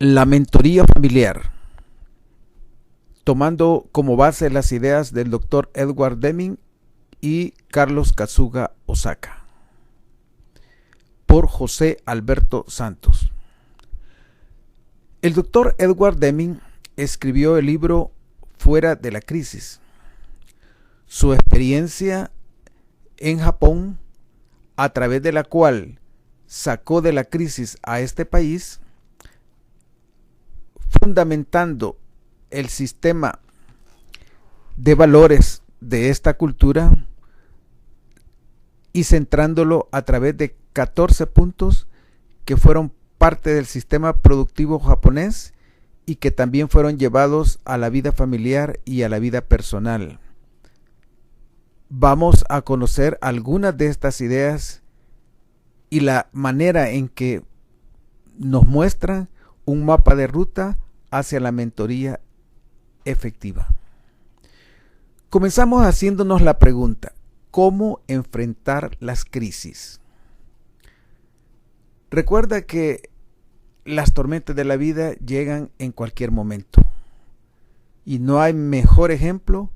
La mentoría familiar, tomando como base las ideas del Dr. Edward Deming y Carlos Kazuga Osaka, por José Alberto Santos. El Dr. Edward Deming escribió el libro Fuera de la Crisis. Su experiencia en Japón, a través de la cual sacó de la crisis a este país, fundamentando el sistema de valores de esta cultura y centrándolo a través de 14 puntos que fueron parte del sistema productivo japonés y que también fueron llevados a la vida familiar y a la vida personal. Vamos a conocer algunas de estas ideas y la manera en que nos muestran un mapa de ruta hacia la mentoría efectiva. Comenzamos haciéndonos la pregunta: ¿cómo enfrentar las crisis? Recuerda que las tormentas de la vida llegan en cualquier momento y no hay mejor ejemplo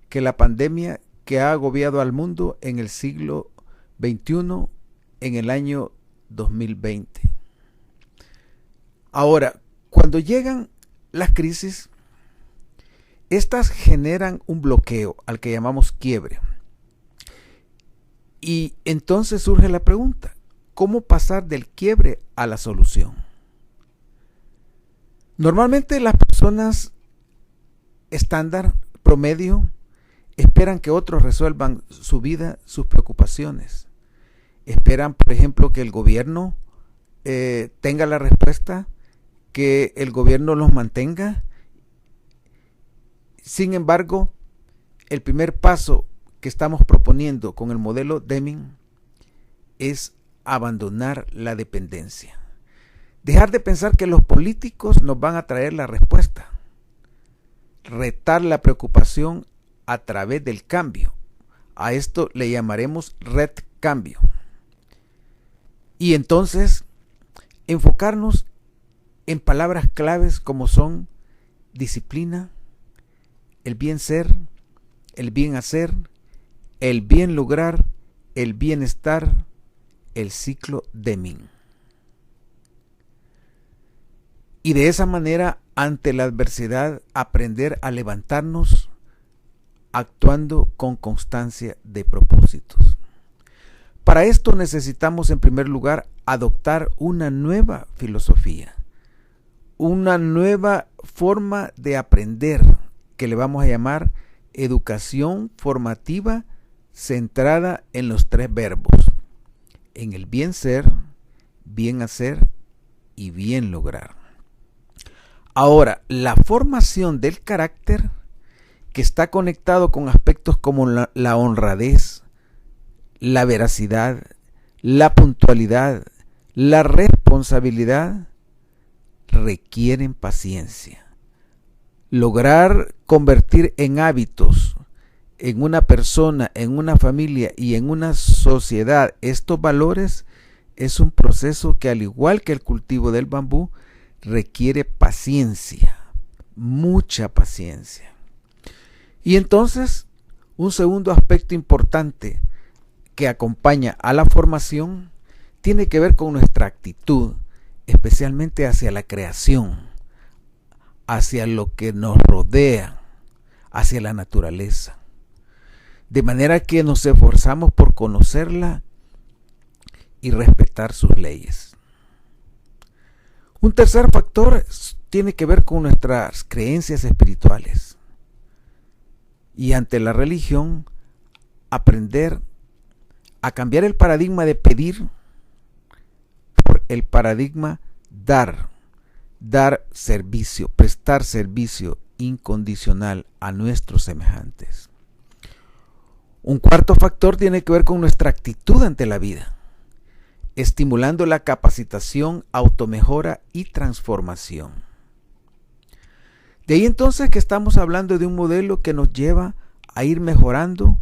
que la pandemia que ha agobiado al mundo en el siglo XXI, en el año 2020. Ahora, cuando llegan las crisis, estas generan un bloqueo al que llamamos quiebre. Y entonces surge la pregunta: ¿cómo pasar del quiebre a la solución? Normalmente las personas estándar, promedio, esperan que otros resuelvan su vida, sus preocupaciones. Esperan, por ejemplo, que el gobierno tenga la respuesta, que el gobierno los mantenga. Sin embargo, el primer paso que estamos proponiendo con el modelo Deming es abandonar la dependencia. Dejar de pensar que los políticos nos van a traer la respuesta. Retar la preocupación a través del cambio. A esto le llamaremos red cambio. Y entonces enfocarnos en palabras claves como son disciplina, el bien ser, el bien hacer, el bien lograr, el bienestar, el ciclo Deming. Y de esa manera, ante la adversidad, aprender a levantarnos actuando con constancia de propósitos. Para esto necesitamos, en primer lugar, adoptar una nueva filosofía, una nueva forma de aprender, que le vamos a llamar educación formativa centrada en los 3 verbos: en el bien ser, bien hacer y bien lograr. Ahora, la formación del carácter, que está conectado con aspectos como la honradez, la veracidad, la puntualidad, la responsabilidad, requieren paciencia. Lograr convertir en hábitos, en una persona, en una familia y en una sociedad estos valores es un proceso que, al igual que el cultivo del bambú, requiere paciencia, mucha paciencia. Y entonces, un segundo aspecto importante que acompaña a la formación tiene que ver con nuestra actitud, especialmente hacia la creación, hacia lo que nos rodea, hacia la naturaleza. De manera que nos esforzamos por conocerla y respetar sus leyes. Un tercer factor tiene que ver con nuestras creencias espirituales. Y ante la religión, aprender a cambiar el paradigma de pedir por el paradigma dar servicio, prestar servicio incondicional a nuestros semejantes. Un cuarto factor tiene que ver con nuestra actitud ante la vida, estimulando la capacitación, automejora y transformación. De ahí entonces que estamos hablando de un modelo que nos lleva a ir mejorando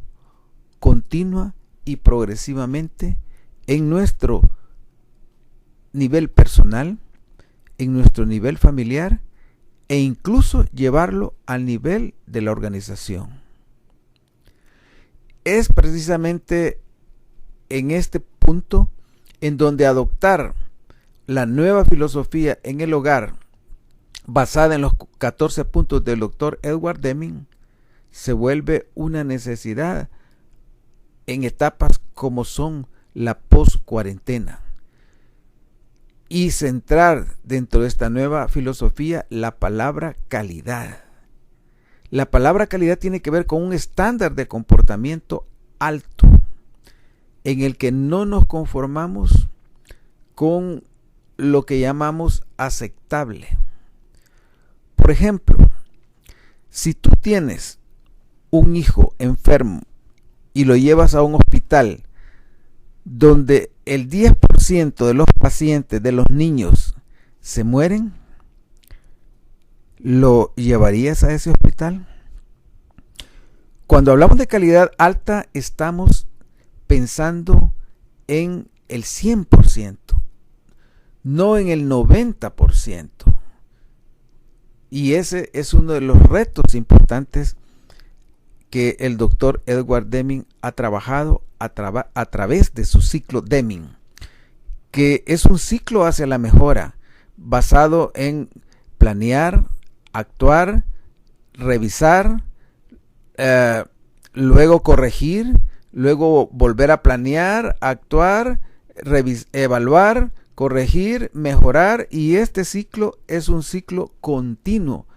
continua y progresivamente en nuestro nivel personal, en nuestro nivel familiar e incluso llevarlo al nivel de la organización. Es precisamente en este punto en donde adoptar la nueva filosofía en el hogar, basada en los 14 puntos del Dr. Edward Deming, se vuelve una necesidad en etapas como son la post-cuarentena, y centrar dentro de esta nueva filosofía la palabra calidad. La palabra calidad tiene que ver con un estándar de comportamiento alto, en el que no nos conformamos con lo que llamamos aceptable. Por ejemplo, si tú tienes un hijo enfermo y lo llevas a un hospital donde el 10% de los pacientes, de los niños, se mueren, ¿lo llevarías a ese hospital? Cuando hablamos de calidad alta, estamos pensando en el 100%, no en el 90%. Y ese es uno de los retos importantes que el doctor Edward Deming ha trabajado a través de su ciclo Deming, que es un ciclo hacia la mejora, basado en planear, actuar, revisar, luego corregir, luego volver a planear, actuar, evaluar, corregir, mejorar, y este ciclo es un ciclo continuo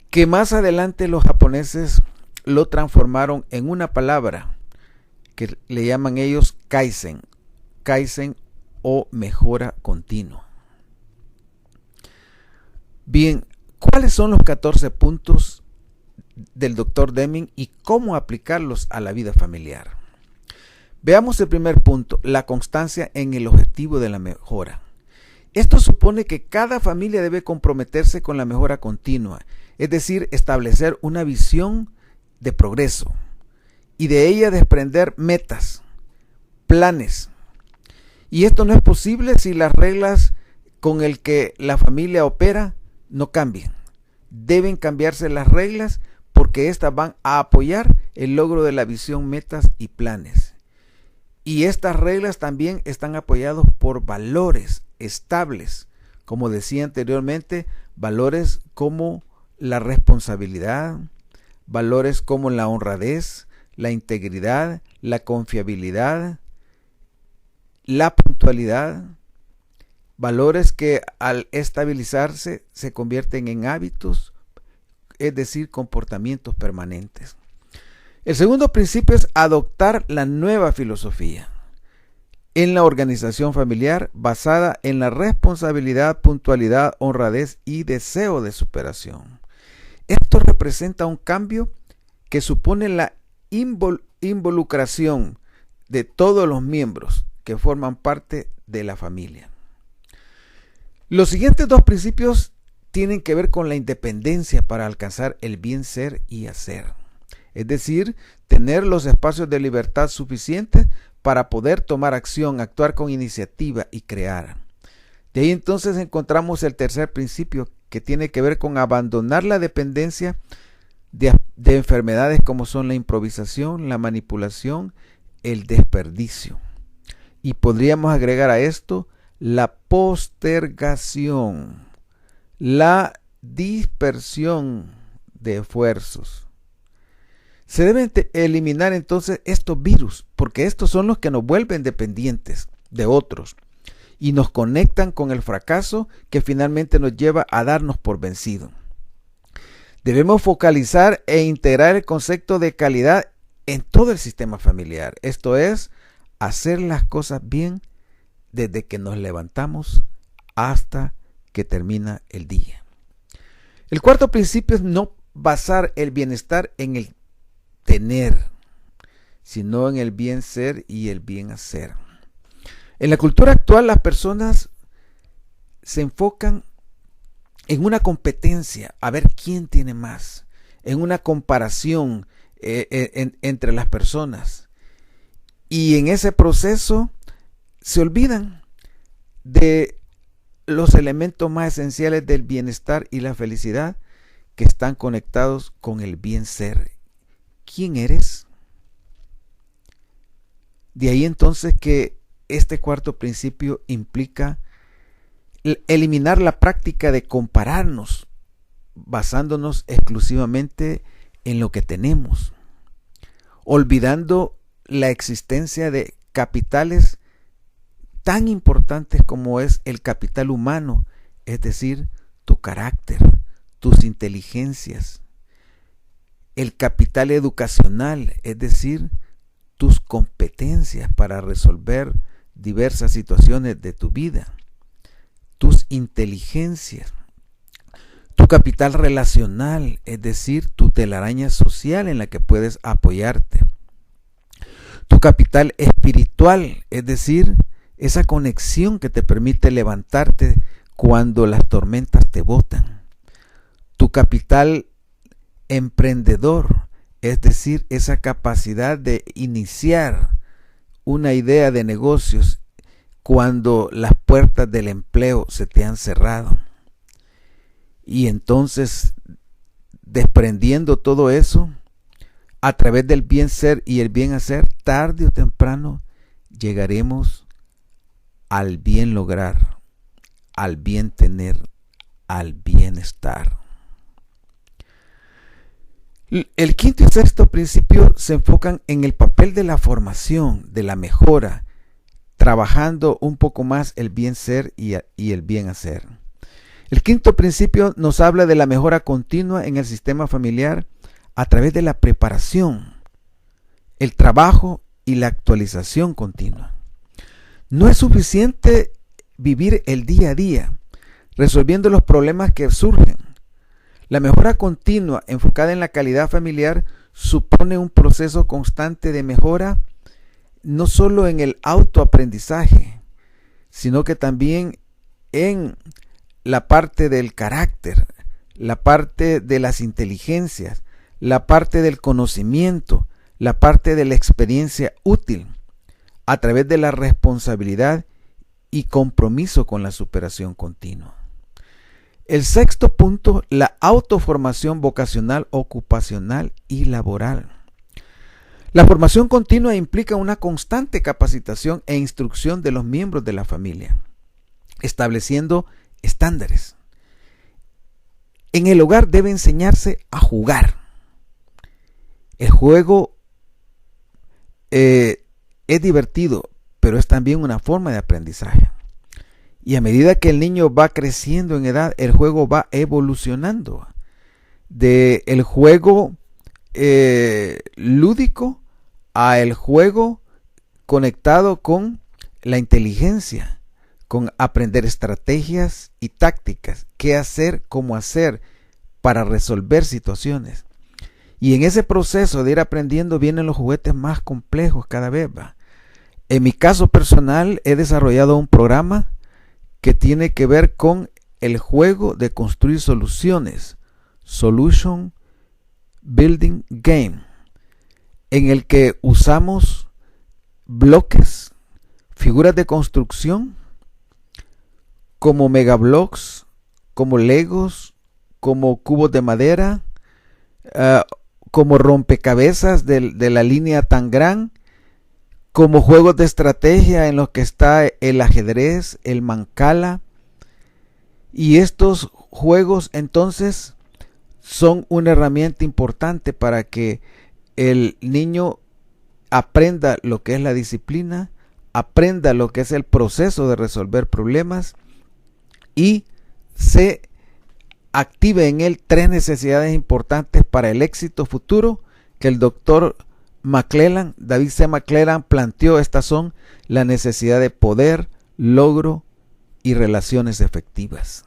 que más adelante los japoneses lo transformaron en una palabra que le llaman ellos Kaizen o mejora continua. Bien, ¿cuáles son los 14 puntos del Dr. Deming y cómo aplicarlos a la vida familiar? Veamos el primer punto, la constancia en el objetivo de la mejora. Esto supone que cada familia debe comprometerse con la mejora continua, es decir, establecer una visión de progreso y de ella desprender metas, planes. Y esto no es posible si las reglas con el que la familia opera no cambian. Deben cambiarse las reglas porque éstas van a apoyar el logro de la visión, metas y planes. Y estas reglas también están apoyadas por valores estables, como decía anteriormente, valores como la responsabilidad, valores como la honradez, la integridad, la confiabilidad, la puntualidad, valores que al estabilizarse se convierten en hábitos, es decir, comportamientos permanentes. El segundo principio es adoptar la nueva filosofía en la organización familiar basada en la responsabilidad, puntualidad, honradez y deseo de superación. Esto representa un cambio que supone la involucración de todos los miembros que forman parte de la familia. Los siguientes dos principios tienen que ver con la independencia para alcanzar el bien ser y hacer. Es decir, tener los espacios de libertad suficientes para poder tomar acción, actuar con iniciativa y crear. De ahí entonces encontramos el tercer principio, que tiene que ver con abandonar la dependencia de enfermedades como son la improvisación, la manipulación, el desperdicio. Y podríamos agregar a esto la postergación, la dispersión de esfuerzos. Se deben eliminar entonces estos virus, porque estos son los que nos vuelven dependientes de otros y nos conectan con el fracaso que finalmente nos lleva a darnos por vencido. Debemos focalizar e integrar el concepto de calidad en todo el sistema familiar. Esto es, hacer las cosas bien desde que nos levantamos hasta que termina el día. El cuarto principio es no basar el bienestar en el tener, sino en el bien ser y el bien hacer. En la cultura actual, las personas se enfocan en una competencia, a ver quién tiene más, en una comparación entre las personas. Y en ese proceso se olvidan de los elementos más esenciales del bienestar y la felicidad que están conectados con el bien ser. ¿Quién eres? De ahí entonces que este cuarto principio implica eliminar la práctica de compararnos basándonos exclusivamente en lo que tenemos, olvidando la existencia de capitales tan importantes como es el capital humano, es decir, tu carácter, tus inteligencias, el capital educacional, es decir, tus competencias para resolver diversas situaciones de tu vida, tus inteligencias, tu capital relacional, es decir, tu telaraña social en la que puedes apoyarte, tu capital espiritual, es decir, esa conexión que te permite levantarte cuando las tormentas te botan, tu capital emprendedor, es decir, esa capacidad de iniciar una idea de negocios cuando las puertas del empleo se te han cerrado. Y entonces, desprendiendo todo eso, a través del bien ser y el bien hacer, tarde o temprano llegaremos al bien lograr, al bien tener, al bienestar. El quinto y sexto principio se enfocan en el papel de la formación, de la mejora, trabajando un poco más el bien ser y el bien hacer. El quinto principio nos habla de la mejora continua en el sistema familiar a través de la preparación, el trabajo y la actualización continua. No es suficiente vivir el día a día, resolviendo los problemas que surgen. La mejora continua enfocada en la calidad familiar supone un proceso constante de mejora, no solo en el autoaprendizaje, sino que también en la parte del carácter, la parte de las inteligencias, la parte del conocimiento, la parte de la experiencia útil, a través de la responsabilidad y compromiso con la superación continua. El sexto punto, la autoformación vocacional, ocupacional y laboral. La formación continua implica una constante capacitación e instrucción de los miembros de la familia, estableciendo estándares. En el hogar debe enseñarse a jugar. El juego es divertido, pero es también una forma de aprendizaje. Y a medida que el niño va creciendo en edad, el juego va evolucionando. Del juego lúdico a el juego conectado con la inteligencia, con aprender estrategias y tácticas, qué hacer, cómo hacer para resolver situaciones. Y en ese proceso de ir aprendiendo vienen los juguetes más complejos cada vez. En mi caso personal he desarrollado un programa que tiene que ver con el juego de construir soluciones, Solution Building Game, en el que usamos bloques, figuras de construcción, como megablocks, como legos, como cubos de madera, como rompecabezas de la línea Tangram, como juegos de estrategia en los que está el ajedrez, el mancala. Y estos juegos entonces son una herramienta importante para que el niño aprenda lo que es la disciplina, aprenda lo que es el proceso de resolver problemas y se active en él tres necesidades importantes para el éxito futuro que el doctor David C. McClelland planteó. Estas son la necesidad de poder, logro y relaciones efectivas.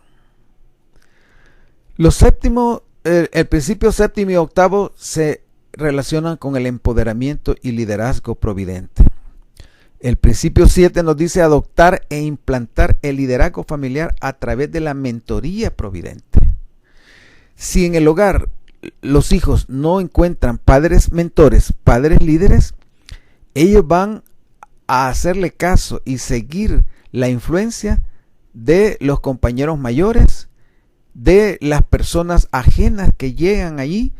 El principio séptimo y octavo se relacionan con el empoderamiento y liderazgo providente. El principio 7 nos dice adoptar e implantar el liderazgo familiar a través de la mentoría providente. Si en el hogar los hijos no encuentran padres mentores, padres líderes, ellos van a hacerle caso y seguir la influencia de los compañeros mayores, de las personas ajenas que llegan allí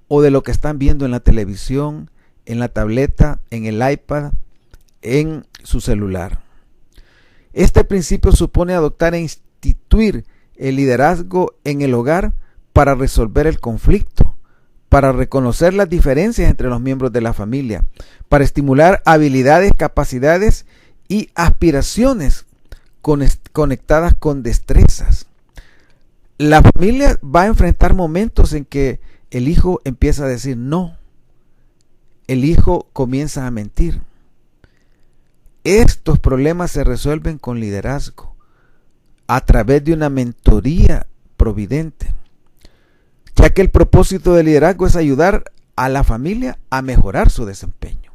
o de lo que están viendo en la televisión, en la tableta, en el iPad, en su celular. Este principio supone adoptar e instituir el liderazgo en el hogar para resolver el conflicto, para reconocer las diferencias entre los miembros de la familia, para estimular habilidades, capacidades y aspiraciones conectadas con destrezas. La familia va a enfrentar momentos en que el hijo empieza a decir no, el hijo comienza a mentir. Estos problemas se resuelven con liderazgo, a través de una mentoría providente, ya que el propósito del liderazgo es ayudar a la familia a mejorar su desempeño.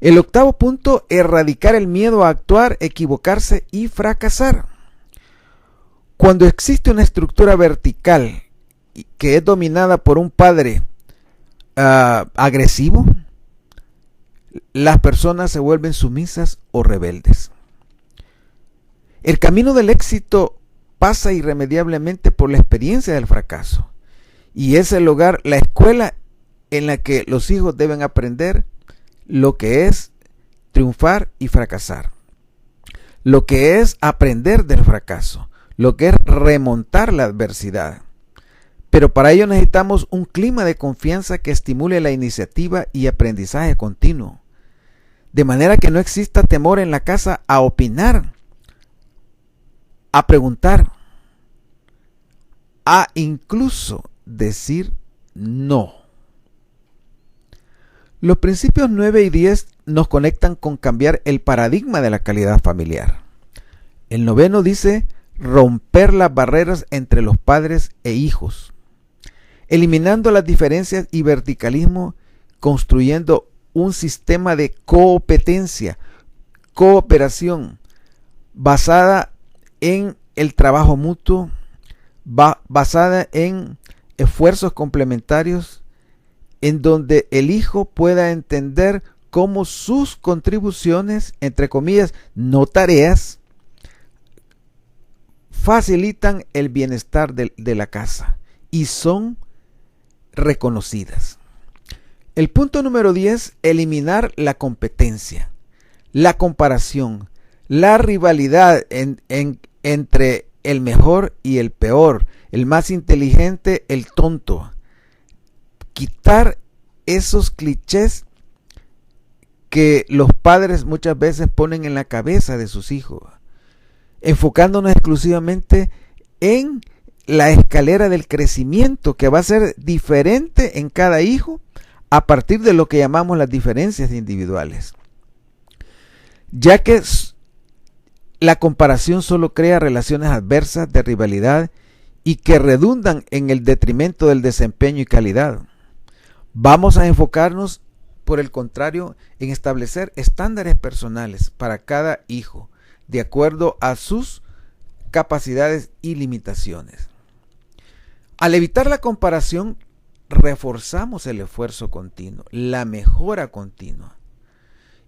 El octavo punto, erradicar el miedo a actuar, equivocarse y fracasar. Cuando existe una estructura vertical que es dominada por un padre agresivo, las personas se vuelven sumisas o rebeldes. El camino del éxito pasa irremediablemente por la experiencia del fracaso, y es el hogar, la escuela en la que los hijos deben aprender lo que es triunfar y fracasar, lo que es aprender del fracaso, lo que es remontar la adversidad. Pero para ello necesitamos un clima de confianza que estimule la iniciativa y aprendizaje continuo, de manera que no exista temor en la casa a opinar, a preguntar, a incluso decir no. Los principios 9 y 10 nos conectan con cambiar el paradigma de la calidad familiar. El noveno dice romper las barreras entre los padres e hijos, eliminando las diferencias y verticalismo, construyendo un sistema de competencia, cooperación, basada en el trabajo mutuo, basada en esfuerzos complementarios, en donde el hijo pueda entender cómo sus contribuciones, entre comillas, no tareas, facilitan el bienestar de la casa y son reconocidas. El punto número 10, eliminar la competencia, la comparación, la rivalidad entre el mejor y el peor, el más inteligente, el tonto. Quitar esos clichés que los padres muchas veces ponen en la cabeza de sus hijos, enfocándonos exclusivamente en la escalera del crecimiento, que va a ser diferente en cada hijo a partir de lo que llamamos las diferencias individuales, ya que la comparación solo crea relaciones adversas de rivalidad y que redundan en el detrimento del desempeño y calidad. Vamos a enfocarnos, por el contrario, en establecer estándares personales para cada hijo, de acuerdo a sus capacidades y limitaciones. Al evitar la comparación, reforzamos el esfuerzo continuo, la mejora continua.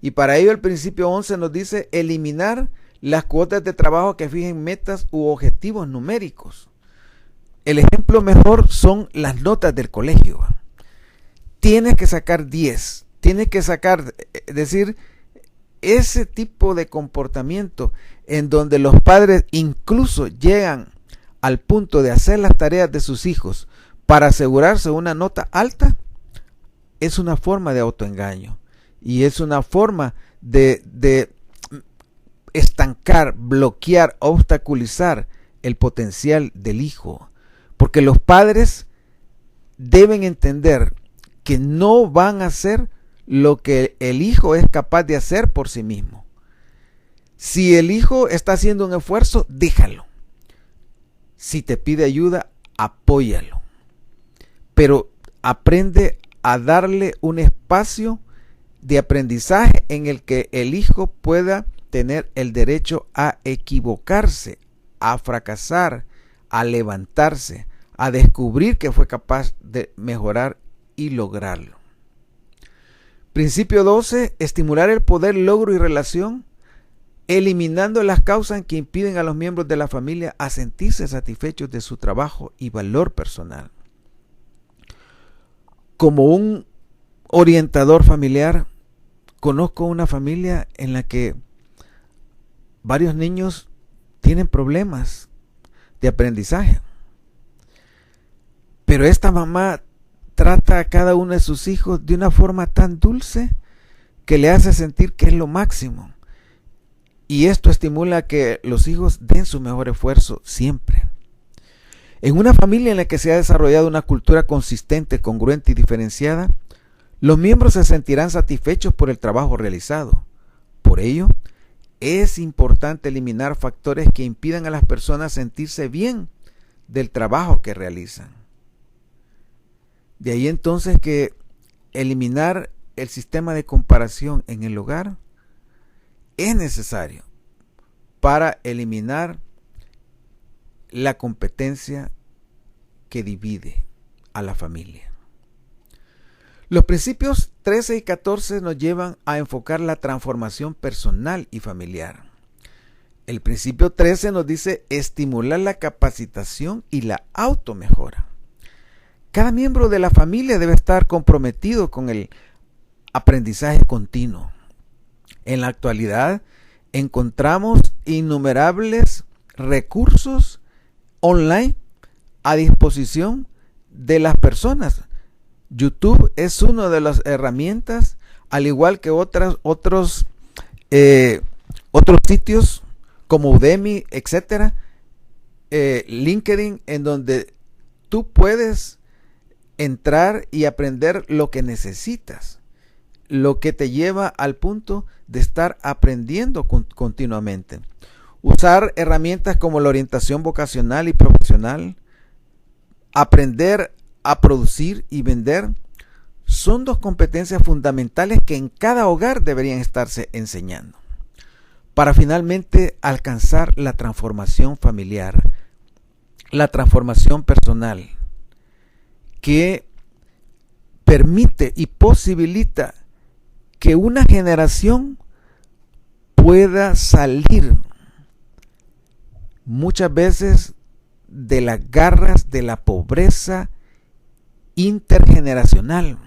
Y para ello el principio 11 nos dice eliminar las cuotas de trabajo que fijen metas u objetivos numéricos. El ejemplo mejor son las notas del colegio. Tienes que sacar 10, tienes que sacar, decir, ese tipo de comportamiento en donde los padres incluso llegan al punto de hacer las tareas de sus hijos para asegurarse una nota alta, es una forma de autoengaño y es una forma de estancar, bloquear, obstaculizar el potencial del hijo, porque los padres deben entender que no van a hacer lo que el hijo es capaz de hacer por sí mismo. Si el hijo está haciendo un esfuerzo, déjalo. Si te pide ayuda, apóyalo. Pero aprende a darle un espacio de aprendizaje en el que el hijo pueda tener el derecho a equivocarse, a fracasar, a levantarse, a descubrir que fue capaz de mejorar y lograrlo. Principio 12, estimular el poder, logro y relación eliminando las causas que impiden a los miembros de la familia a sentirse satisfechos de su trabajo y valor personal. Como un orientador familiar, conozco una familia en la que varios niños tienen problemas de aprendizaje. Pero esta mamá trata a cada uno de sus hijos de una forma tan dulce que le hace sentir que es lo máximo. Y esto estimula a que los hijos den su mejor esfuerzo siempre. En una familia en la que se ha desarrollado una cultura consistente, congruente y diferenciada, los miembros se sentirán satisfechos por el trabajo realizado. Por ello, es importante eliminar factores que impidan a las personas sentirse bien del trabajo que realizan. De ahí entonces que eliminar el sistema de comparación en el hogar es necesario para eliminar la competencia que divide a la familia. Los principios 13 y 14 nos llevan a enfocar la transformación personal y familiar. El principio 13 nos dice estimular la capacitación y la automejora. Cada miembro de la familia debe estar comprometido con el aprendizaje continuo. En la actualidad encontramos innumerables recursos online a disposición de las personas. YouTube es una de las herramientas, al igual que otros sitios como Udemy, etcétera, LinkedIn, en donde tú puedes entrar y aprender lo que necesitas, lo que te lleva al punto de estar aprendiendo continuamente. Usar herramientas como la orientación vocacional y profesional, aprender a producir y vender, son dos competencias fundamentales que en cada hogar deberían estarse enseñando para finalmente alcanzar la transformación familiar, la transformación personal, que permite y posibilita que una generación pueda salir muchas veces de las garras de la pobreza intergeneracional.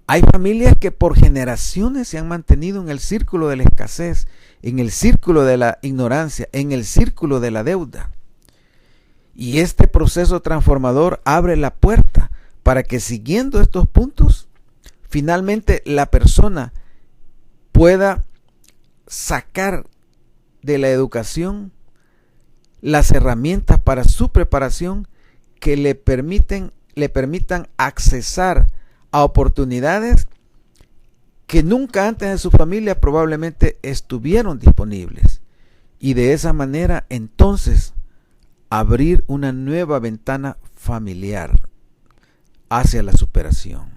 Hay familias que por generaciones se han mantenido en el círculo de la escasez, en el círculo de la ignorancia, en el círculo de la deuda. Y este proceso transformador abre la puerta para que, siguiendo estos puntos, finalmente la persona pueda sacar de la educación las herramientas para su preparación que le permitan accesar a oportunidades que nunca antes en su familia probablemente estuvieron disponibles, y de esa manera entonces abrir una nueva ventana familiar hacia la superación.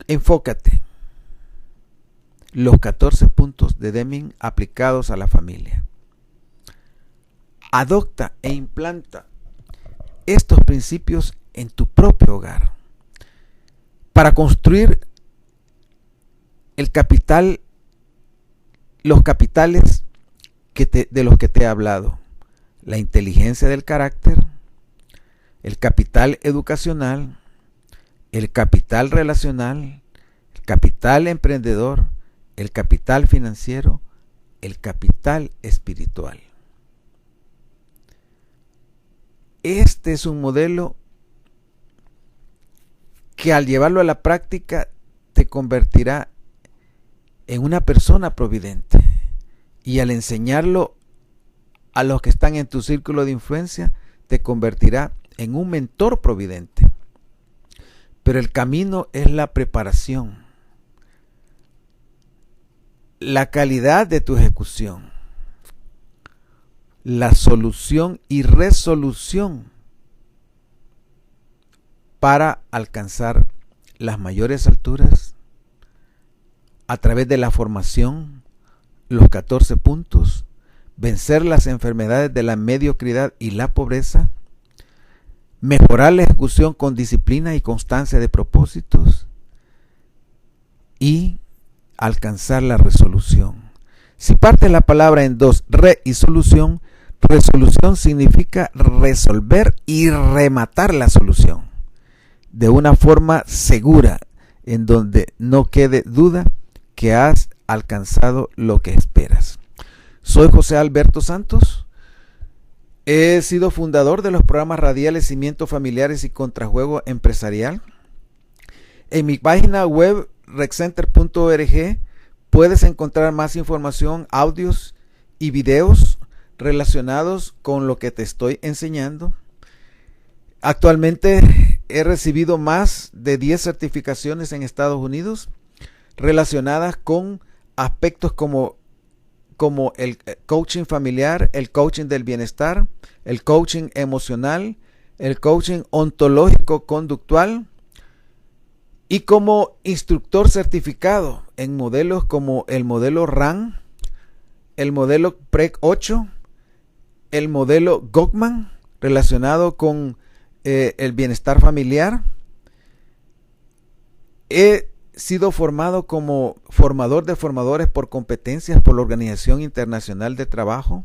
Enfócate. Los 14 puntos de Deming aplicados a la familia. Adopta e implanta estos principios en tu propio hogar para construir el capital, los capitales de los que te he hablado: la inteligencia del carácter, el capital educacional, el capital relacional, el capital emprendedor, el capital financiero, el capital espiritual. Este es un modelo que, al llevarlo a la práctica, te convertirá en una persona providente, y al enseñarlo a los que están en tu círculo de influencia, te convertirá en un mentor providente. Pero el camino es la preparación, la calidad de tu ejecución, la solución y resolución para alcanzar las mayores alturas a través de la formación, los 14 puntos, vencer las enfermedades de la mediocridad y la pobreza, mejorar la ejecución con disciplina y constancia de propósitos y alcanzar la resolución. Si parte la palabra en dos, re y solución, resolución significa resolver y rematar la solución de una forma segura, en donde no quede duda que has alcanzado lo que esperas. Soy José Alberto Santos. He sido fundador de los programas radiales Cimientos Familiares y Contrajuego Empresarial. En mi página web rexcenter.org puedes encontrar más información, audios y videos relacionados con lo que te estoy enseñando. Actualmente he recibido más de 10 certificaciones en Estados Unidos relacionadas con aspectos como el coaching familiar, el coaching del bienestar, el coaching emocional, el coaching ontológico conductual, y como instructor certificado en modelos como el modelo RAN, el modelo PREC 8, el modelo Gockman relacionado con el bienestar familiar. He sido formado como formador de formadores por competencias por la Organización Internacional de Trabajo,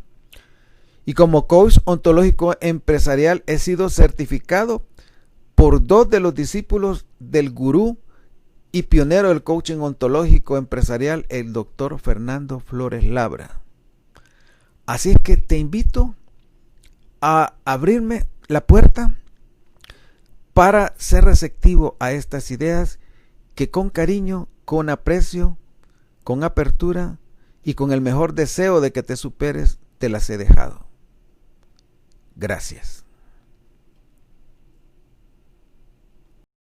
y como coach ontológico empresarial he sido certificado por 2 de los discípulos del gurú y pionero del coaching ontológico empresarial, el doctor Fernando Flores Labra. Así es que te invito a abrirme la puerta para ser receptivo a estas ideas que con cariño, con aprecio, con apertura y con el mejor deseo de que te superes, te las he dejado. Gracias.